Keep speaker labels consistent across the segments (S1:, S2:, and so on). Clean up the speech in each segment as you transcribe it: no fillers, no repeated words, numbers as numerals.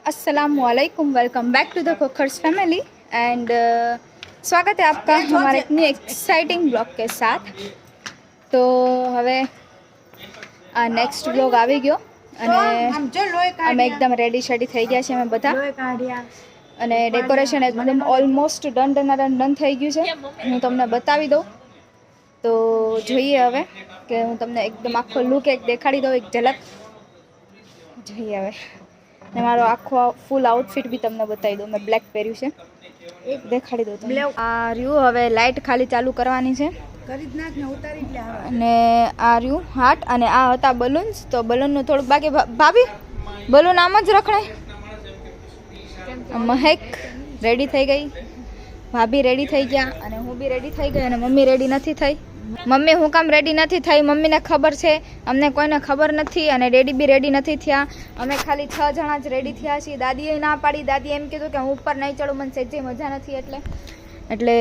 S1: अस्सलामुअलैकुम, welcome back to the cookers family and स्वागत है आपका हमारे इतनी एक्साइटिंग ब्लॉग के साथ। तो હવે આ નેક્સ્ટ બ્લોગ આવી ગયો અને અમે એકદમ રેડી શેડી થઈ ગયા છે અમે બધા અને ડેકોરેશન એકદમ ઓલમોસ્ટ ડન થઈ ગયું છે। હું તમને બતાવી દઉં તો જોઈએ હવે કે હું તમને એકદમ આખો લુક એક દેખાડી દઉં, એક ઝલક જોઈએ હવે। ને મારો આખો ફૂલ આઉટફિટ બી તમને બતાવી દઉં, મેં બ્લેક પહેર્યું છે, દેખાડી દઉં તમને। આ રહ્યું હવે લાઇટ ખાલી ચાલુ કરવાની છે અને આ રહ્યું હાર્ટ અને આ હતા બલૂન્સ। તો બલૂનનું થોડુંક બાકી ભાભી બલૂન આમ જ રખડાય। મહેક રેડી થઈ ગઈ, ભાભી રેડી થઈ ગયા અને હું બી રેડી થઈ ગઈ અને મમ્મી રેડી નથી થઈ। મમ્મી હું કામ રેડી નથી થઈ, મમ્મીને ખબર છે, અમને કોઈને ખબર નથી અને ડેડી બી રેડી નથી થયા। અમે ખાલી 6 જણા જ રેડી થયા છીએ। દાદીએ ના પાડી, દાદી એમ કીધું કે હું ઉપર નહીં ચડું, મને સહેજે મજા નથી એટલે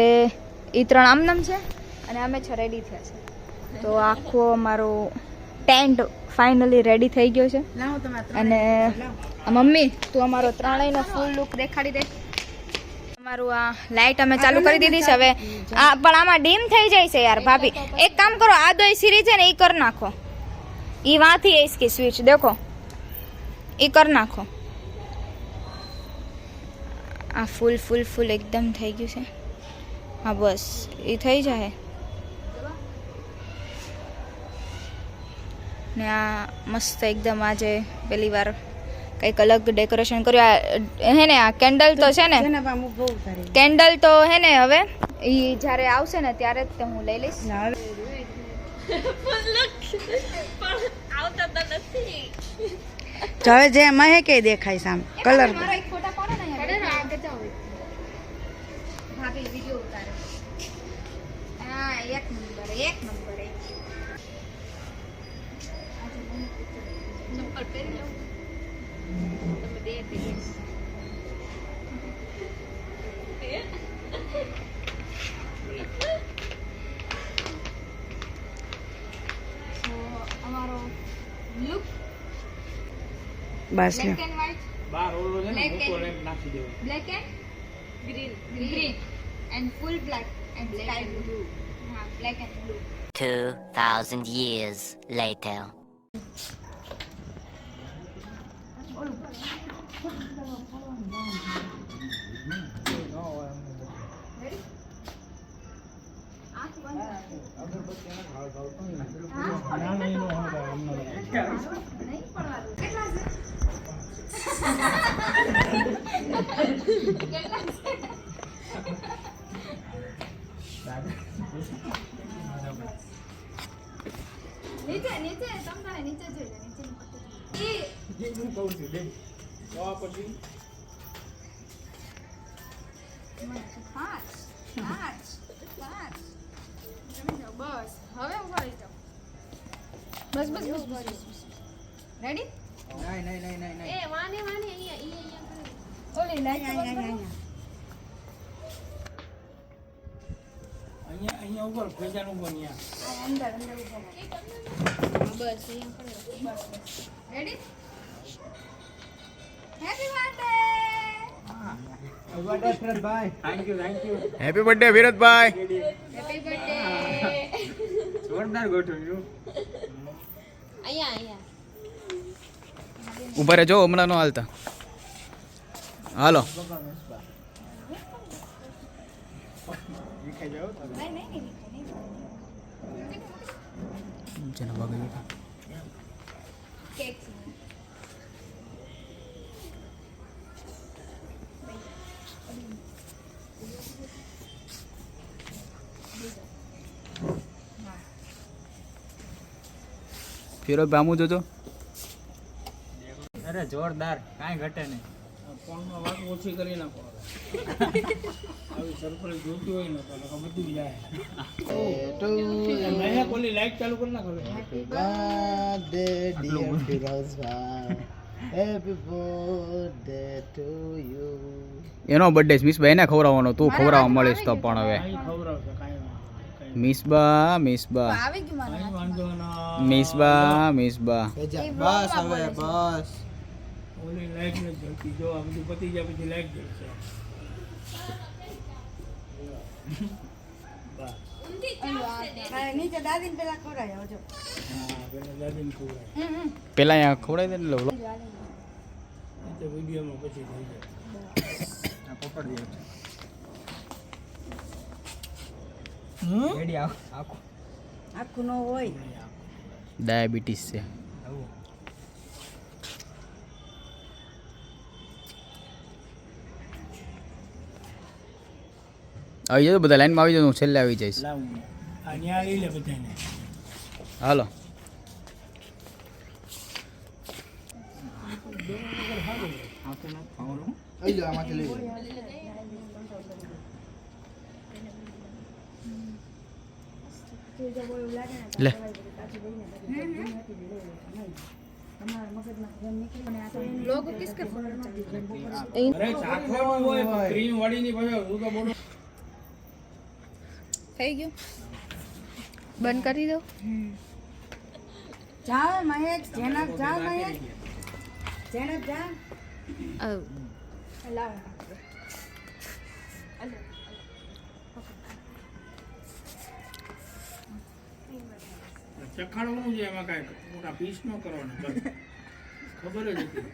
S1: એ 3 આમનામ છે અને અમે 6 રેડી થયા છે। તો આખો અમારો ટેન્ટ ફાઇનલી રેડી થઈ ગયો છે અને મમ્મી તું અમારો ત્રણેયનો ફૂલ લુક દેખાડી દે। અમારું આ લાઇટ અમે ચાલુ કરી દીધી છે હવે આ પણ આમાં ડીમ થઈ જાય છે યાર ભાભી। એક કામ કરો, આ દો સિરીઝ છે ને એ કરી નાખો, એ વાંથી है इसकी स्विच देखो, એ કરી નાખો। આ ફૂલ એકદમ થઈ ગયું છે। હા બસ એ થઈ જાય ને આ મસ્ત એકદમ આજે પહેલી વાર કંઈક અલગ ડેકોરેશન કર્યું હે ને। આ કેન્ડલ તો છે ને, કેન્ડલ તો હે ને હવે એ જ્યારે આવશે ને ત્યારે જ હું લઈ લઈશ।
S2: હવે જે મહેકે દેખાય સામ કલર
S1: ભાભી વિડિયો ઉતારે। હા એક નંબર ચપ્પલ પહેરી લઉં તમે બે અમારો લુક
S2: બસ
S1: બ્લેક એન્ડ વ્હાઇટ, બાર ઓલો છે ને મોટો લેમ્પ નાખી દેવો, black and green and full black and sky blue. હા black and blue.
S3: 2000 years later.
S1: નીચે તમારે નીચે જોઈ લે, નીચે હું કહું છું બેન તો પછી બસ હવે ઉભા રહી જાઓ, બસ રેડી? નહીં એ વાને અહીંયા ઓલી લાઈટ અહીંયા ઉપર ભેજાન ઉપર અહીંયા અંદર ઉપર બસ અહીંયા બસ ready? Happy birthday Viratbhai, thank you
S4: happy birthday Viratbhai,
S1: happy birthday.
S4: જોરદાર ગોઠવ્યું।
S1: અહીંયા
S4: ઉભા રહેજો, હમણાં નો હાલતા, હાલો।
S1: કેક
S4: ફિરોજ બામુ જોજો।
S5: અરે જોરદાર, કાંઈ ઘટે નહીં। ફોનમાં વાત ઓછી કરી નાખો, આવી સરપ્રાઈઝ જોતી હોય ને તો બધું જાય। મેં ઓલી લાઈટ ચાલુ કરી નાખો।
S2: હેપી બર્થડે ડિયર ફિરોઝભાઈ, હેપી બર્થડે ટુ યુ।
S4: એનો બર્થડે મિસભાઈ એને ખવડાવવાનો, તું ખવડાવવા મળીશ તો પણ હવે
S5: ખવડાવશે કાંઈ
S4: મિસબા
S1: આવી ગયું મને
S5: વાંધો ના।
S4: મિસબા
S2: બસ હવે બસ
S5: ઓલી લાઈટ નથી જલતી. જો આ બધું પતી જાય પછી લાઈટ જલશે. બસ.
S2: નીચે દાદીને પેલા ખવડાવી આવજો.
S5: હા પેલા દાદીને ખવડાય.
S4: પેલા અહીંયા ખવડાવી દે ને લો
S5: એ તો વિડીયોમાં પછી થઈ જાય.
S2: આખું ન હોય.
S4: ડાયાબિટીસ છે આવી જજો બધા લાઈનમાં આવી જજો હું છેલ્લે આવી જઈશ
S5: લાવું આ ન્યા લઈ લે બધાને.
S4: હાલો
S2: લઈ લો આમાંથી લઈ લો.
S4: લે
S1: लोगों किसके फोन
S5: અરે ચાખવાનું હોય ક્રીમ વાળીની પછી હું તો બોલું.
S1: થઈ ગયું બંધ કરી દો
S2: જાઓ મહેક, જેનક જાઓ મહેક. જેનક જા.
S1: લાવો
S5: ચખાડવાનું છે એમાં કાંઈ મોટા પીસ ન કરવાના બસ. ખબર જ હતી.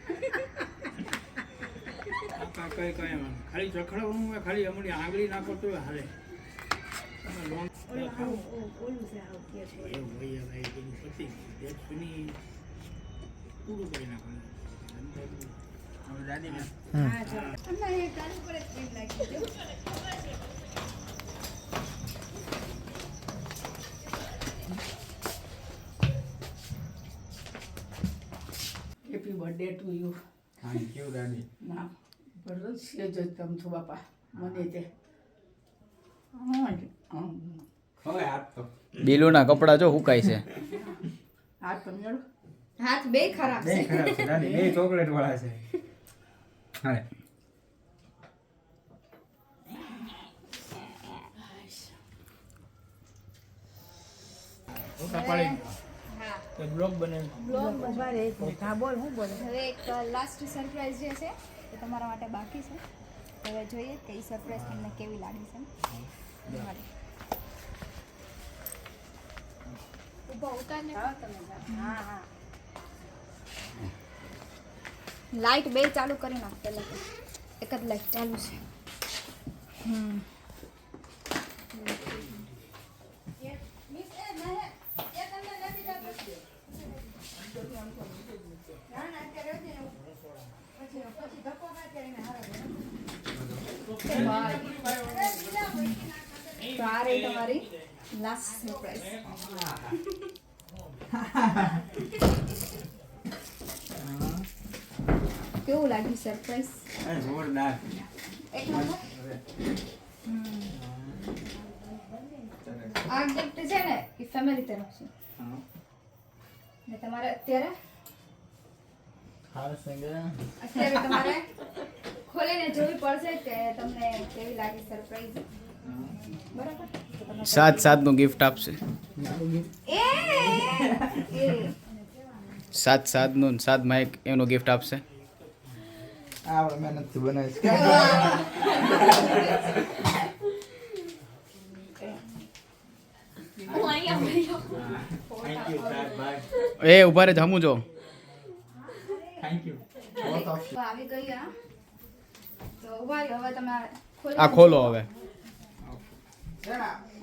S5: આ કઈ કઈ એમાં ખાલી ચખાડવાનું હોય, ખાલી હમણાં આંગળી નાખો તો હાલે. તમે લોંગ ખાઓ. એવું હોય ભાઈ બધું પતી ગયું. એક સુની પૂરું કરી નાખવાનું. હવે દાદીને
S6: happy birthday to you.
S5: Thank you દાદી.
S6: ના બરોબર છે જ તમ છો બાપા મને તે
S5: હવે હાથ તો
S4: બિલુના કપડા જો હુકાય છે
S6: આ તમે
S1: હાથ બે ખરાબ છે
S5: ખરાબ છે દાદી. બે ચોકલેટ વાળા છે. હાલે ફોટા પાડી
S1: હા
S5: તો બ્લોગ બને.
S1: બ્લોગ
S2: ઉભા રહે. હા બોલ, હું બોલે.
S1: હવે એક લાસ્ટ સરપ્રાઈઝ જે છે એ તમારા માટે બાકી છે હવે જોઈએ કે એ સરપ્રાઈઝ તમને કેવી લાગી છે હાલો. ઊભા ઉતારને
S2: જાઓ તમે જાઓ. હા હા.
S1: લાઈટ બે ચાલુ કરી નાખ પહેલા તો એક જ લાઈટ ચાલુ છે તો આ રહી તમારી લાસ્ટ સરપ્રાઈઝ કેવું લાગ્યું સરપ્રાઈઝ
S5: જોરદાર.
S1: એક નંબર આ ગિફ્ટ છે ને એ ફેમિલી તરફ છે ને તમારે અત્યારે તમારે ખોલીને જોવી પડશે કે તમને કેવી લાગી સરપ્રાઈઝ બરાબર તો તમે
S4: 7 નું ગિફ્ટ આપશે
S1: એ
S4: 7 નું 7 માં એક એનું ગિફ્ટ આપશે
S2: આ મહેનતથી બનાવીશ.
S5: થેન્ક યુ સાહેબ બાય.
S4: એ ઉભા રે જમું જો
S5: થેન્ક યુ.
S1: તો આવી ગઈ આ તો ઉભા રહ્યો હવે તમે
S4: આ ખોલો હવે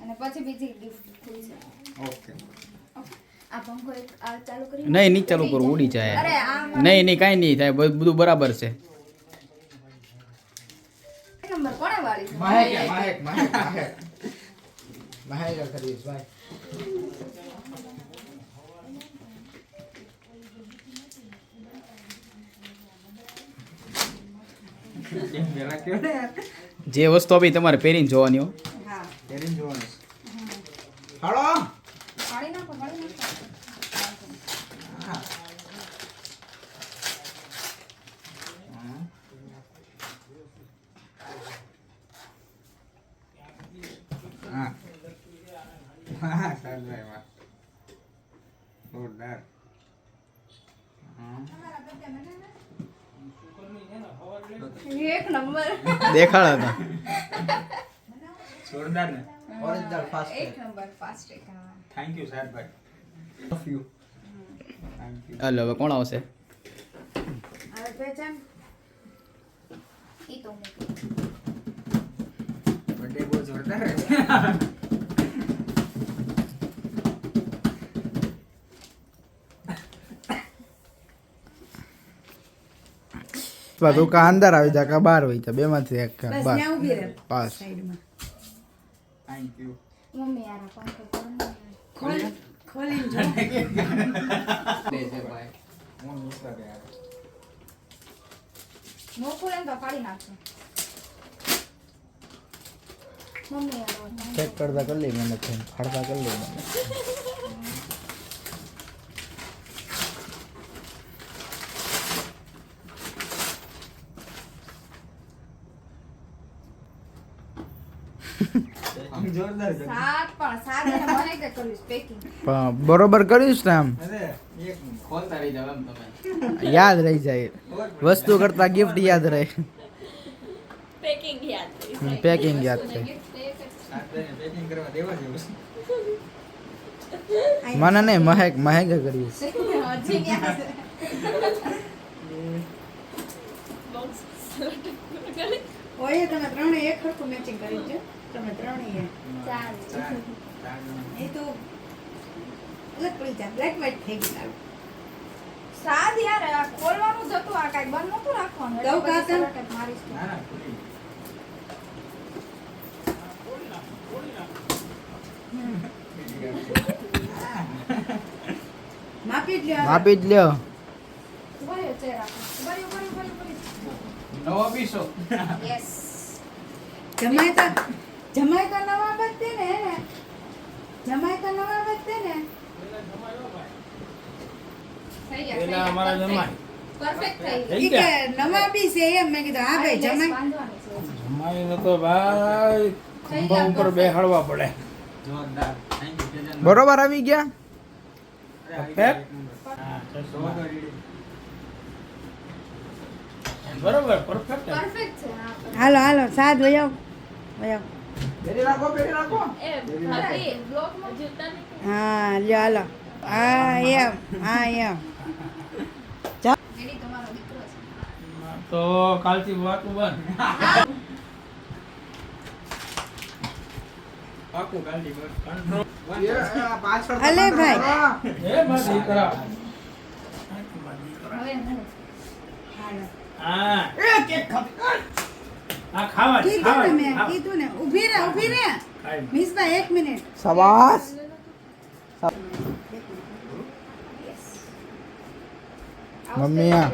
S1: અને પછી બીજી ગિફ્ટ ખુલશે
S5: ઓકે.
S1: આ પંખો એક આ ચાલુ કરી
S4: નહીં નહીં ચાલુ કરું ઉડી જાય
S1: અરે આ
S4: નહીં નહીં કાંઈ નહીં થાય બધું બરાબર છે
S1: નંબર કોણે વાળી છે?
S2: મહેક કરીશ ભાઈ.
S5: પેલા કેવું ને યાર
S4: જે વસ્તુ આપી તમારે પહેરીને જોવાની હો
S2: હા.
S5: પહેરીને જોવાનું.
S2: હાલો.
S1: વાળી નાખો વાળી નાખો
S5: હા હા સાહેબ ભાઈ વાહ જોરદાર. હા
S1: એક નંબર
S4: દેખાડો તો
S7: જોરદાર ને
S2: ઓરિજિનલ ફાસ્ટ
S1: એક નંબર ફાસ્ટ એક હા
S7: થેન્ક યુ સર ભાઈ થેન્ક યુ
S4: હાલો હવે કોણ આવશે
S2: હવે પહેચાન
S1: ઈ તો હું
S7: બર્થડે બહુ જોરદાર હે
S8: તું કા અંદર આવી જા કા બહાર હોય જા બે માંથી એક
S2: બસ
S8: બહાર
S2: ત્યાં ઊભી રહે
S8: પાસ
S2: સાઈડમાં
S7: થેન્ક યુ
S1: મમ્મી યાર આ પંખો કરો ને.
S2: ખોલીને જો
S7: દે છે ભાઈ હું મિશ્રા ગયા
S1: મોકું એમ તો કાઢી નાખજો મમ્મી યાર
S8: ચેક કરતા કરી લે મને ફાડતા કરી લે મને
S7: જોરદાર છે
S1: સાત એને મને કે કર્યું પેકિંગ
S8: પણ બરોબર કરીશ ને આમ
S7: અરે એક ખોલતા રહી જાવ એમ તમે
S8: યાદ રહી જાય વસ્તુ કરતા ગિફ્ટ યાદ રહે
S9: પેકિંગ યાદ
S8: પેકિંગ યાદ રહે
S7: સાતને પેકિંગ કરવા દેવા જેવું છે
S8: મને નહીં મહેક કરીશ
S1: હજી ન્યા છે.
S2: ઓય તમે ત્રણે એક સરખું મેચિંગ કર્યું છે તમે ત્રણેય
S1: ચાલ
S2: એ તો અલગ પડી જાય બ્લેક વ્હાઈટ થઈ ગયું
S1: સાદ યાર આ ખોલવાનું જ હતું આ કાંઈ બંધ નતું રાખવાનું
S2: દઉં
S1: એટલે બધી
S2: કાકા?
S1: સરકટ મારીશ તો.
S7: ના ના ખુલી
S2: માપી જ લ્યો
S8: આપી જ લ્યો
S1: ઉભા રહ્યો, ચેર આપો. ઉભા રહ્યો, ઉભા રહ્યો, ઉભા રહ્યો.
S7: નવો પીસો
S1: Yes.
S2: જમાય તો નવા બધે ને હે ને જમાય તો નવા બધે ને
S1: થઈ ગયા,
S5: પેલા અમારા જમાય
S1: Perfect થઈ ગયા.
S5: થઈ
S2: ઈ કે
S5: ગયા
S2: નવા બી છે એમ મેં કીધું હા ભાઈ
S1: લેસ
S2: જમાય
S1: બાંધવાની છે.
S5: જમાઈ ને તો ભાઈ ખંભા ઉપર બેહાડવા પડે
S7: જોરદાર થેન્ક યુ તેજન
S8: બરોબર આવી ગયા
S5: Perfect. બરોબર પરફેક્ટ
S1: Perfect છે હા.
S2: હાલો સાદ વયો વયો
S7: પેરી રાખો
S9: એ ભાભી બ્લોકમાં જોતા નહીં
S2: હા લ્યો હાલો હા એમ
S1: એડી તમારો દીકરો છે.
S5: તો કાલથી વાતું બંધ
S7: પાકું કાલથી બસ
S5: કંટ્રોલ
S7: પાછળ
S2: અલે ભાઈ
S5: એ મારા દીકરા
S1: હવે હું
S5: હા આ ખાવા છે,
S2: કીધું
S5: ખાવા
S2: ને
S5: છે,
S2: મેં
S5: ખાવા.
S2: કીધું ને ઊભી રહે
S5: ખાઈ.
S2: મિસબા 1 મિનિટ
S8: સવાસ મમ્મી આ